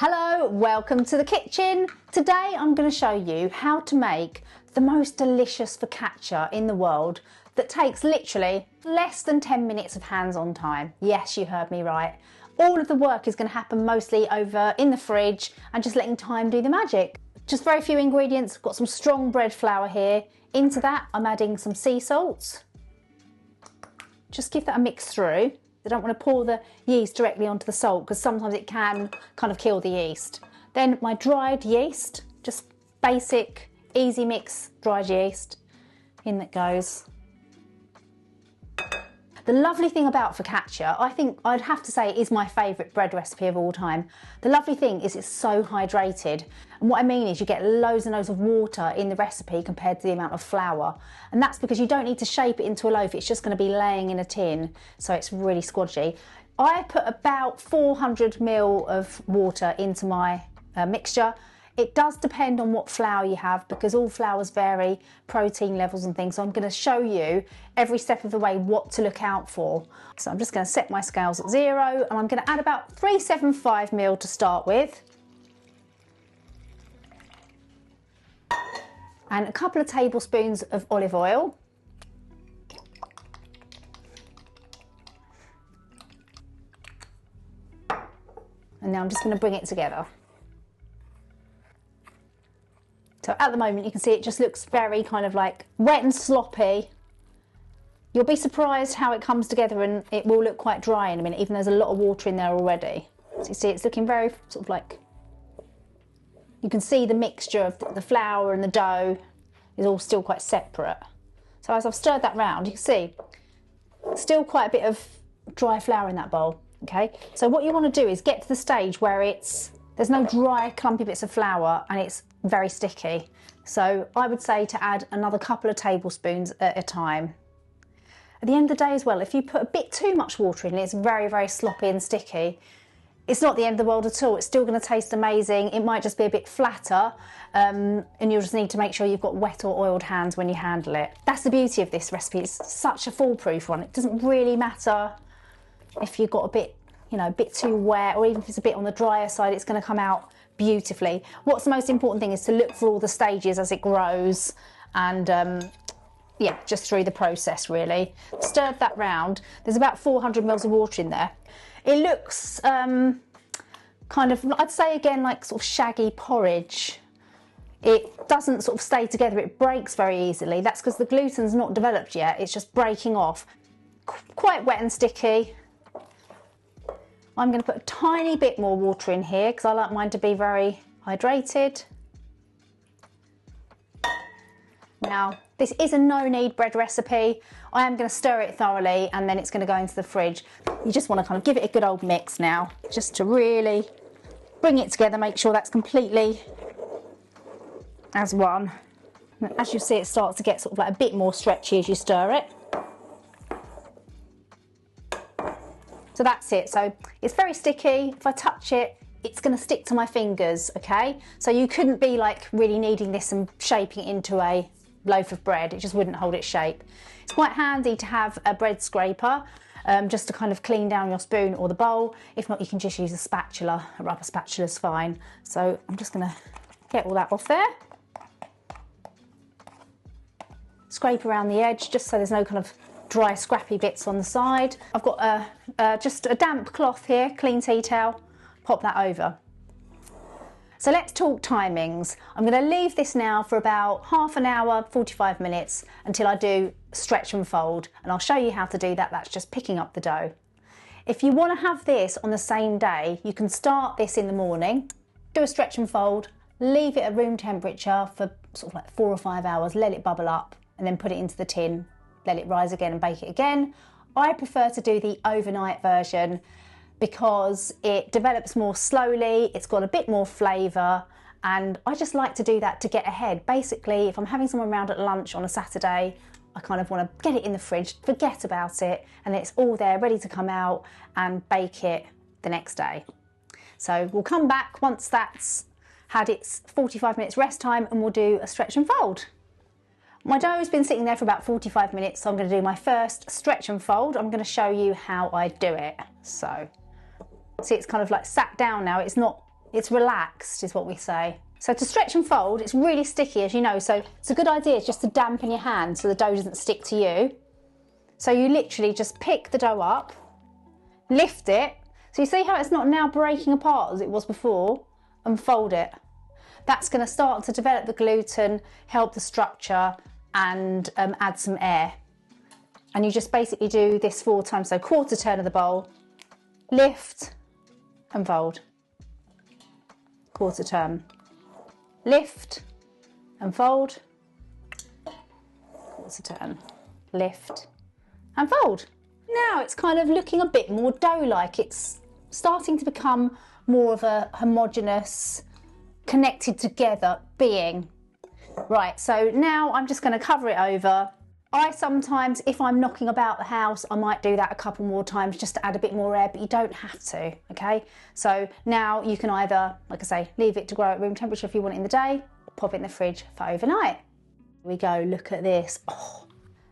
Hello, welcome to the kitchen. Today I'm going to show you how to make the most delicious focaccia in the world that takes literally less than 10 minutes of hands-on time. Yes, you heard me right. All of the work is going to happen mostly over in the fridge and just letting time do the magic. Just very few ingredients. Got some strong bread flour here. Into that I'm adding some sea salt. Just give that a mix through. I don't want to pour the yeast directly onto the salt because sometimes it can kind of kill the yeast. Then my dried yeast, just basic, easy mix dried yeast. In that goes. The lovely thing about focaccia, I think I'd have to say is my favourite bread recipe of all time. The lovely thing is it's so hydrated. And what I mean is you get loads and loads of water in the recipe compared to the amount of flour. And that's because you don't need to shape it into a loaf, it's just going to be laying in a tin. So it's really squodgy. I put about 400 ml of water into my mixture. It does depend on what flour you have because all flours vary, protein levels and things. So I'm going to show you every step of the way what to look out for. So I'm just going to set my scales at 0 and I'm going to add about 375 ml to start with. And a couple of tablespoons of olive oil. And now I'm just going to bring it together. So at the moment you can see it just looks very kind of like wet and sloppy. You'll be surprised how it comes together and it will look quite dry in a minute, even though there's a lot of water in there already. So you see it's looking very sort of like, you can see the mixture of the flour and the dough is all still quite separate. So as I've stirred that round, you can see still quite a bit of dry flour in that bowl, okay? So what you want to do is get to the stage where there's no dry clumpy bits of flour and it's very sticky. So I would say to add another couple of tablespoons at a time. At the end of the day as well, if you put a bit too much water in, it's very, very sloppy and sticky. It's not the end of the world at all. It's still going to taste amazing. It might just be a bit flatter and you'll just need to make sure you've got wet or oiled hands when you handle it. That's the beauty of this recipe. It's such a foolproof one. It doesn't really matter if you've got a bit, you know, a bit too wet or even if it's a bit on the drier side, it's going to come out beautifully. What's the most important thing is to look for all the stages as it grows and yeah, just through the process really. Stirred that round. There's about 400 ml of water in there. It looks kind of, I'd say again, like sort of shaggy porridge. It doesn't sort of stay together, it breaks very easily. That's because the gluten's not developed yet, it's just breaking off. Quite wet and sticky. I'm going to put a tiny bit more water in here because I like mine to be very hydrated. Now, this is a no-knead bread recipe. I am going to stir it thoroughly and then it's going to go into the fridge. You just want to kind of give it a good old mix now, just to really bring it together, make sure that's completely as one. And as you see, it starts to get sort of like a bit more stretchy as you stir it. So that's it. So it's very sticky. If I touch it, it's going to stick to my fingers, okay? So you couldn't be like really kneading this and shaping it into a loaf of bread. It just wouldn't hold its shape. It's quite handy to have a bread scraper just to kind of clean down your spoon or the bowl. If not, you can just use a spatula. A rubber spatula is fine. So I'm just going to get all that off there. Scrape around the edge just so there's no kind of dry scrappy bits on the side. I've got just a damp cloth here, clean tea towel, pop that over. So let's talk timings. I'm going to leave this now for about half an hour, 45 minutes until I do stretch and fold, and I'll show you how to do that. That's just picking up the dough. If you want to have this on the same day, you can start this in the morning, do a stretch and fold, leave it at room temperature for sort of like 4 or 5 hours, let it bubble up and then put it into the tin. Let it rise again and bake it again. I prefer to do the overnight version because it develops more slowly, it's got a bit more flavour, and I just like to do that to get ahead. Basically, if I'm having someone around at lunch on a Saturday, I kind of want to get it in the fridge, forget about it, and it's all there ready to come out and bake it the next day. So we'll come back once that's had its 45 minutes rest time and we'll do a stretch and fold. My dough has been sitting there for about 45 minutes, so I'm going to do my first stretch and fold. I'm going to show you how I do it. So, see, it's kind of like sat down now. It's not It's relaxed is what we say. So to stretch and fold, it's really sticky, as you know, so it's a good idea just to dampen your hand so the dough doesn't stick to you. So you literally just pick the dough up, lift it, so you see how it's not now breaking apart as it was before, and fold it. That's going to start to develop the gluten, help the structure, and add some air. And you just basically do this 4 times, so quarter turn of the bowl, lift and fold, quarter turn, lift and fold, quarter turn, lift and fold. Now it's kind of looking a bit more dough-like. It's starting to become more of a homogeneous, connected together being. Right, so now I'm just going to cover it over. I sometimes, if I'm knocking about the house, I might do that a couple more times just to add a bit more air, but you don't have to, okay? So now you can either, like I say, leave it to grow at room temperature if you want it in the day, or pop it in the fridge for overnight. Here we go, look at this. Oh,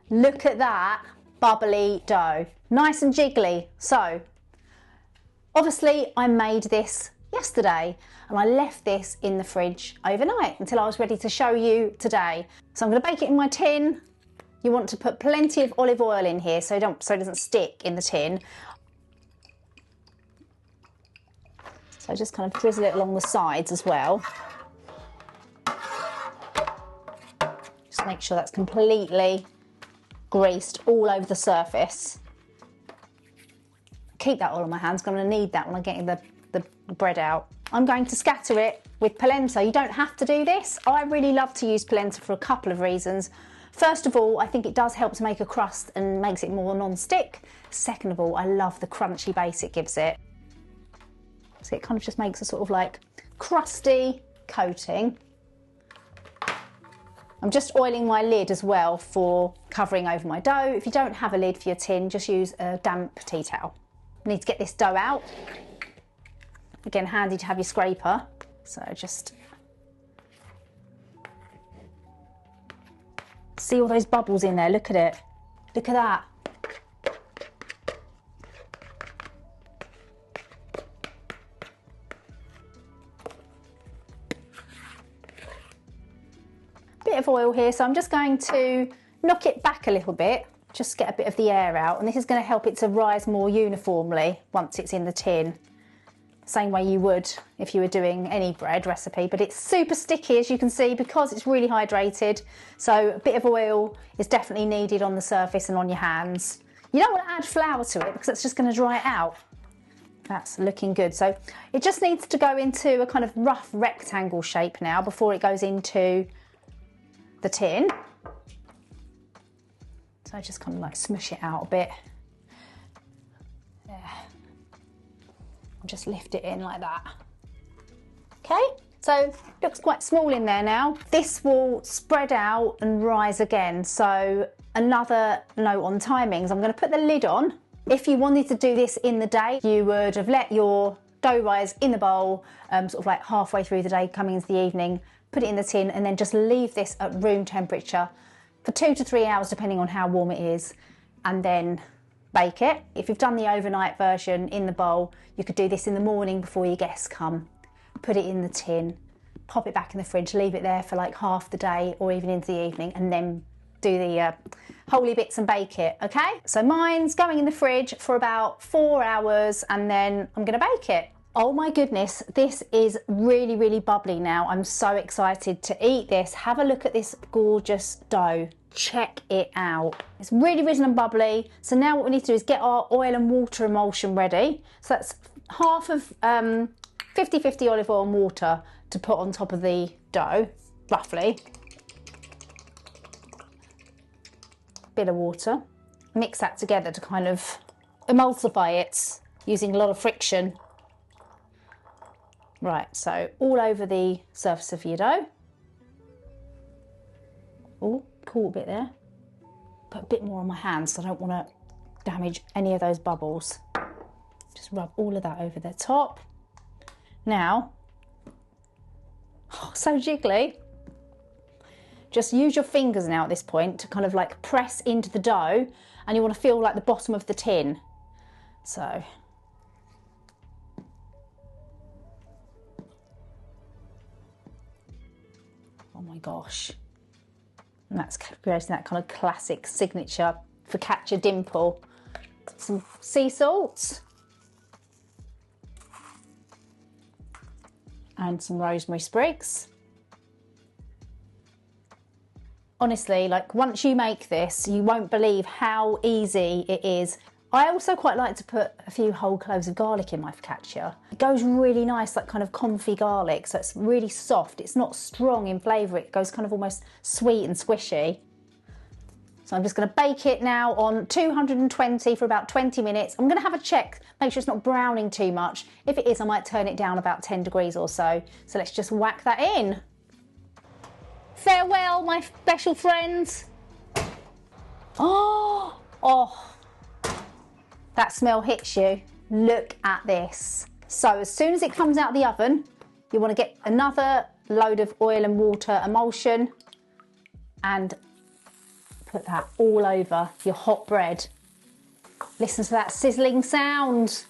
look at that bubbly dough. Nice and jiggly. So, obviously I made this yesterday and I left this in the fridge overnight until I was ready to show you today. So I'm going to bake it in my tin. You want to put plenty of olive oil in here so it doesn't stick in the tin. So just kind of drizzle it along the sides as well. Just make sure that's completely greased all over the surface. Keep that oil on my hands because I'm going to need that when I get the bread out. I'm going to scatter it with polenta. You don't have to do this. I really love to use polenta for a couple of reasons. First of all, I think it does help to make a crust and makes it more non-stick. Second of all, I love the crunchy base it gives it. So it kind of just makes a sort of like crusty coating. I'm just oiling my lid as well for covering over my dough. If you don't have a lid for your tin, just use a damp tea towel. You need to get this dough out. Again, handy to have your scraper. So just see all those bubbles in there, look at it. Look at that. Bit of oil here, so I'm just going to knock it back a little bit, just get a bit of the air out, and this is going to help it to rise more uniformly once it's in the tin. Same way you would if you were doing any bread recipe, but it's super sticky as you can see because it's really hydrated, so a bit of oil is definitely needed on the surface and on your hands. You don't want to add flour to it because it's just going to dry it out. That's looking good. So it just needs to go into a kind of rough rectangle shape now before it goes into the tin. So I just kind of like smush it out a bit. There. Just lift it in like that. Okay, so looks quite small in there now. This will spread out and rise again. So another note on timings, I'm going to put the lid on. If you wanted to do this in the day, you would have let your dough rise in the bowl, sort of like halfway through the day, coming into the evening, put it in the tin and then just leave this at room temperature for 2 to 3 hours, depending on how warm it is, and then bake it. If you've done the overnight version in the bowl, you could do this in the morning before your guests come. Put it in the tin, pop it back in the fridge, leave it there for like half the day or even into the evening, and then do the holy bits and bake it, okay? So mine's going in the fridge for about 4 hours and then I'm gonna bake it. Oh my goodness, this is really, really bubbly now. I'm so excited to eat this. Have a look at this gorgeous dough. Check it out. It's really risen and bubbly. So now what we need to do is get our oil and water emulsion ready. So that's half of 50-50 olive oil and water to put on top of the dough, roughly. Bit of water. Mix that together to kind of emulsify it using a lot of friction. Right, so all over the surface of your dough. Oh, cool bit there. Put a bit more on my hands so I don't want to damage any of those bubbles. Just rub all of that over the top. Now, oh, so jiggly. Just use your fingers now at this point to kind of like press into the dough, and you want to feel like the bottom of the tin. So Oh my gosh. And that's creating that kind of classic signature focaccia dimple. Some sea salt. And some rosemary sprigs. Honestly, like once you make this, you won't believe how easy it is. I also quite like to put a few whole cloves of garlic in my focaccia. It goes really nice, like kind of comfy garlic, so it's really soft. It's not strong in flavour, it goes kind of almost sweet and squishy. So I'm just going to bake it now on 220 for about 20 minutes. I'm going to have a check, make sure it's not browning too much. If it is, I might turn it down about 10 degrees or so. So let's just whack that in. Farewell, my special friends. Oh, that smell hits you. Look at this. So as soon as it comes out of the oven, you want to get another load of oil and water emulsion and put that all over your hot bread. Listen to that sizzling sound.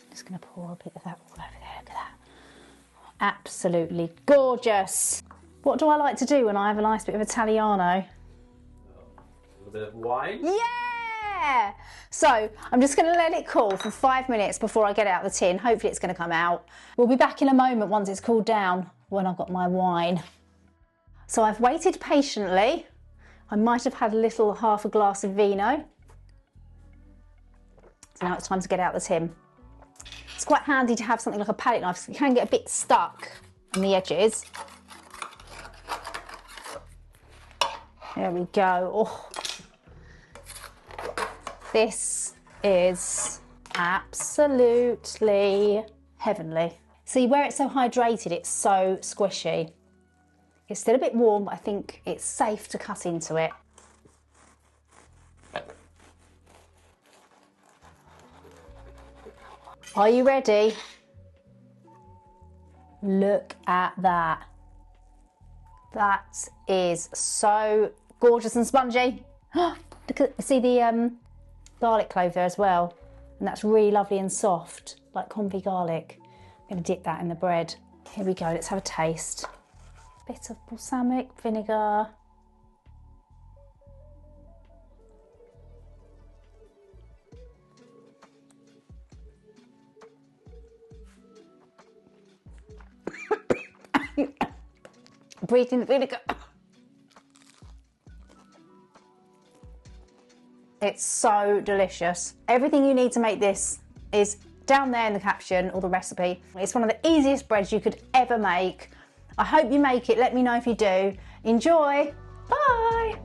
Just going to pour a bit of that all over there. Look at that. Absolutely gorgeous. What do I like to do when I have a nice bit of Italiano? A little bit of wine? Yeah! So I'm just going to let it cool for 5 minutes before I get it out of the tin. Hopefully it's going to come out. We'll be back in a moment once it's cooled down when I've got my wine. So I've waited patiently. I might have had a little half a glass of vino. So now it's time to get out the tin. It's quite handy to have something like a palette knife, so you can get a bit stuck on the edges. There we go. Oh. This is absolutely heavenly. See, where it's so hydrated, it's so squishy. It's still a bit warm, but I think it's safe to cut into it. Are you ready? Look at that. That is so gorgeous and spongy. Look at, see the garlic clove there as well. And that's really lovely and soft, like comfy garlic. I'm going to dip that in the bread. Here we go, let's have a taste. Bit of balsamic vinegar. Breathe in the vinegar. It's so delicious. Everything you need to make this is down there in the caption or the recipe. It's one of the easiest breads you could ever make. I hope you make it. Let me know if you do. Enjoy. Bye.